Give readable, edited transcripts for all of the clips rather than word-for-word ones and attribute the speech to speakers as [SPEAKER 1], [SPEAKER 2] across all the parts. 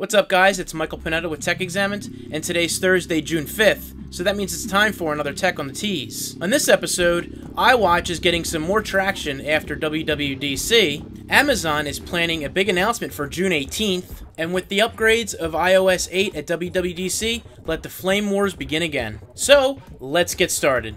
[SPEAKER 1] What's up, guys? It's Michael Panetta with Tech Examined, and today's Thursday, June 5th, so that means it's time for another Tech on the Tees. On this episode, iWatch is getting some more traction after WWDC, Amazon is planning a big announcement for June 18th, and with the upgrades of iOS 8 at WWDC, let the flame wars begin again. So, let's get started.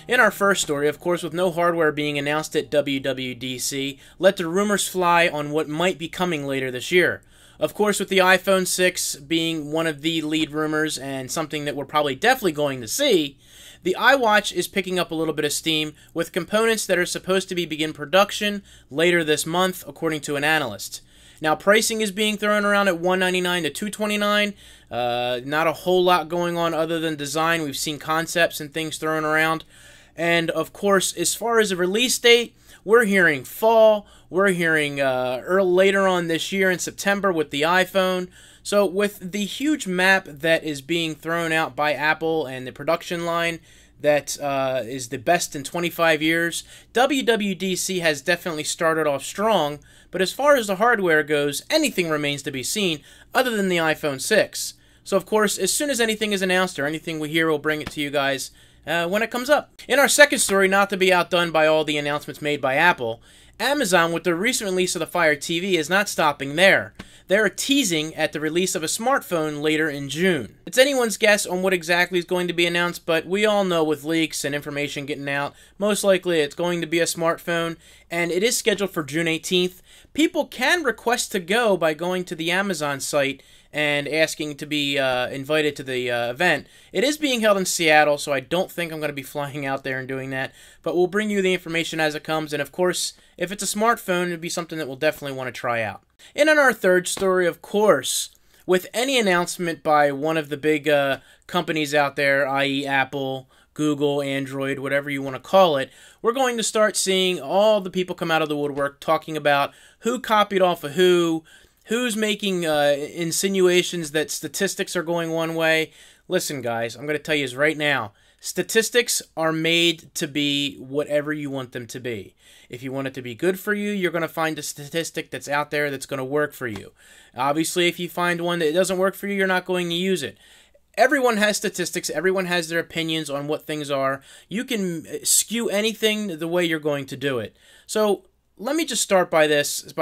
[SPEAKER 1] In our first story, of course, with no hardware being announced at WWDC, let the rumors fly on what might be coming later this year. Of course, with the iPhone 6 being one of the lead rumors and something that we're probably definitely going to see, the iWatch is picking up a little bit of steam with components that are supposed to begin production later this month, according to an analyst. Now, pricing is being thrown around at $199 to $229. Not a whole lot going on other than design. We've seen concepts and things thrown around. And, of course, as far as a release date, we're hearing fall. We're hearing later on this year in September with the iPhone. So with the huge map that is being thrown out by Apple and the production line that is the best in 25 years, WWDC has definitely started off strong. But as far as the hardware goes, anything remains to be seen other than the iPhone 6. So, of course, as soon as anything is announced or anything we hear, we'll bring it to you guys when it comes up. In our second story, not to be outdone by all the announcements made by Apple, Amazon, with the recent release of the Fire TV, is not stopping there. They're teasing at the release of a smartphone later in June. It's anyone's guess on what exactly is going to be announced, but we all know with leaks and information getting out, most likely it's going to be a smartphone, and it is scheduled for June 18th. People can request to go by going to the Amazon site and asking to be invited to the event. It is being held in Seattle, so I don't think I'm going to be flying out there and doing that, but we'll bring you the information as it comes, and of course, if it's a smartphone, it'd be something that we'll definitely want to try out. And on our third story, of course, with any announcement by one of the big companies out there, i.e. Apple, Google, Android, whatever you want to call it, we're going to start seeing all the people come out of the woodwork talking about who copied off of who's making insinuations that statistics are going one way. Listen, guys, I'm going to tell you this right now. Statistics are made to be whatever you want them to be. If you want it to be good for you, you're going to find a statistic that's out there that's going to work for you. Obviously, if you find one that doesn't work for you, you're not going to use it. Everyone has statistics. Everyone has their opinions on what things are. You can skew anything the way you're going to do it. So let me just start by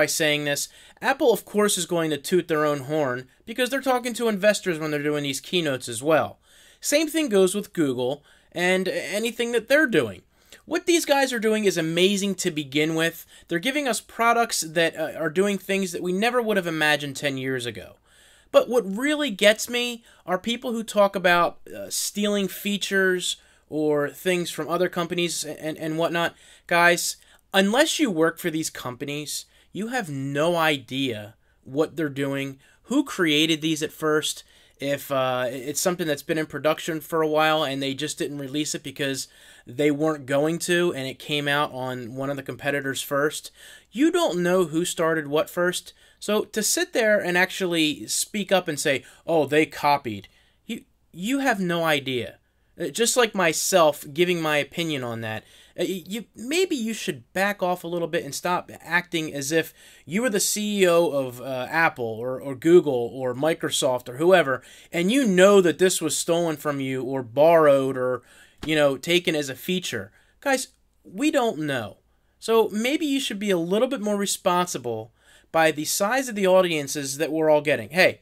[SPEAKER 1] saying this. Apple, of course, is going to toot their own horn because they're talking to investors when they're doing these keynotes as well. Same thing goes with Google and anything that they're doing. What these guys are doing is amazing to begin with. They're giving us products that are doing things that we never would have imagined 10 years ago. But what really gets me are people who talk about stealing features or things from other companies and whatnot. Guys, unless you work for these companies, you have no idea what they're doing, who created these at first, if it's something that's been in production for a while and they just didn't release it because they weren't going to and it came out on one of the competitors first. You don't know who started what first. So to sit there and actually speak up and say, oh, they copied, you have no idea. Just like myself giving my opinion on that, maybe you should back off a little bit and stop acting as if you were the CEO of Apple or Google or Microsoft or whoever, and you know that this was stolen from you or borrowed or, taken as a feature. Guys, we don't know. So maybe you should be a little bit more responsible by the size of the audiences that we're all getting. Hey,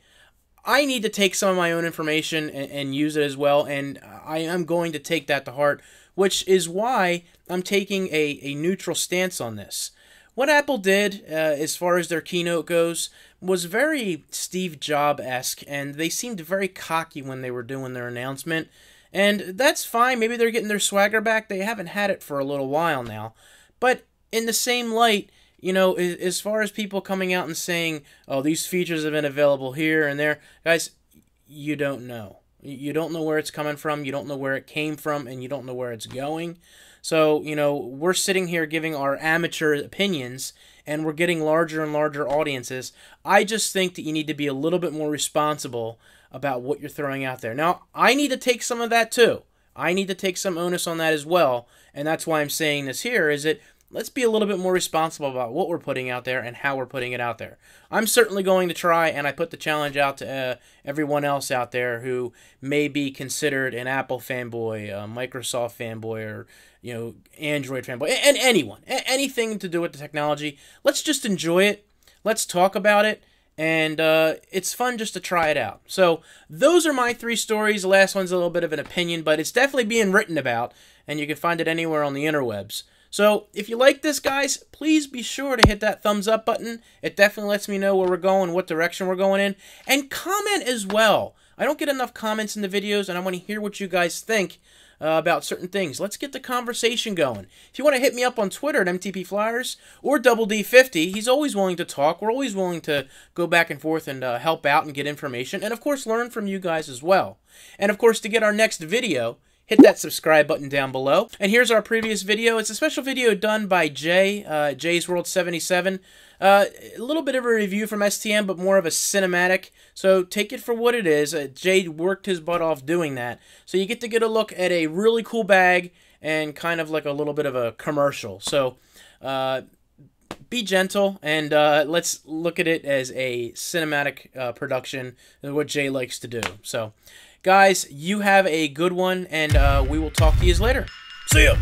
[SPEAKER 1] I need to take some of my own information and use it as well, and I am going to take that to heart, which is why I'm taking a neutral stance on this. What Apple did, as far as their keynote goes, was very Steve Jobs-esque, and they seemed very cocky when they were doing their announcement, and that's fine. Maybe they're getting their swagger back. They haven't had it for a little while now. But in the same light, as far as people coming out and saying, oh, these features have been available here and there, guys, you don't know. You don't know where it's coming from, you don't know where it came from, and you don't know where it's going. So, we're sitting here giving our amateur opinions, and we're getting larger and larger audiences. I just think that you need to be a little bit more responsible about what you're throwing out there. Now, I need to take some of that too. I need to take some onus on that as well, and that's why I'm saying this here, is that let's be a little bit more responsible about what we're putting out there and how we're putting it out there. I'm certainly going to try, and I put the challenge out to everyone else out there who may be considered an Apple fanboy, a Microsoft fanboy, or Android fanboy, and anyone, anything to do with the technology. Let's just enjoy it. Let's talk about it. And it's fun just to try it out. So those are my 3 stories. The last one's a little bit of an opinion, but it's definitely being written about, and you can find it anywhere on the interwebs. So if you like this, guys, please be sure to hit that thumbs up button. It definitely lets me know where we're going, what direction we're going in. And comment as well. I don't get enough comments in the videos, and I want to hear what you guys think about certain things. Let's get the conversation going. If you want to hit me up on Twitter at MTP Flyers or Double D50, he's always willing to talk. We're always willing to go back and forth and help out and get information, and of course learn from you guys as well. And of course, to get our next video, hit that subscribe button down below. And here's our previous video. It's a special video done by Jay, Jay's World 77. A little bit of a review from STM, but more of a cinematic. So take it for what it is. Jay worked his butt off doing that. So you get a look at a really cool bag and kind of like a little bit of a commercial. So be gentle, and let's look at it as a cinematic production, what Jay likes to do. So guys, you have a good one, and we will talk to you later. See ya!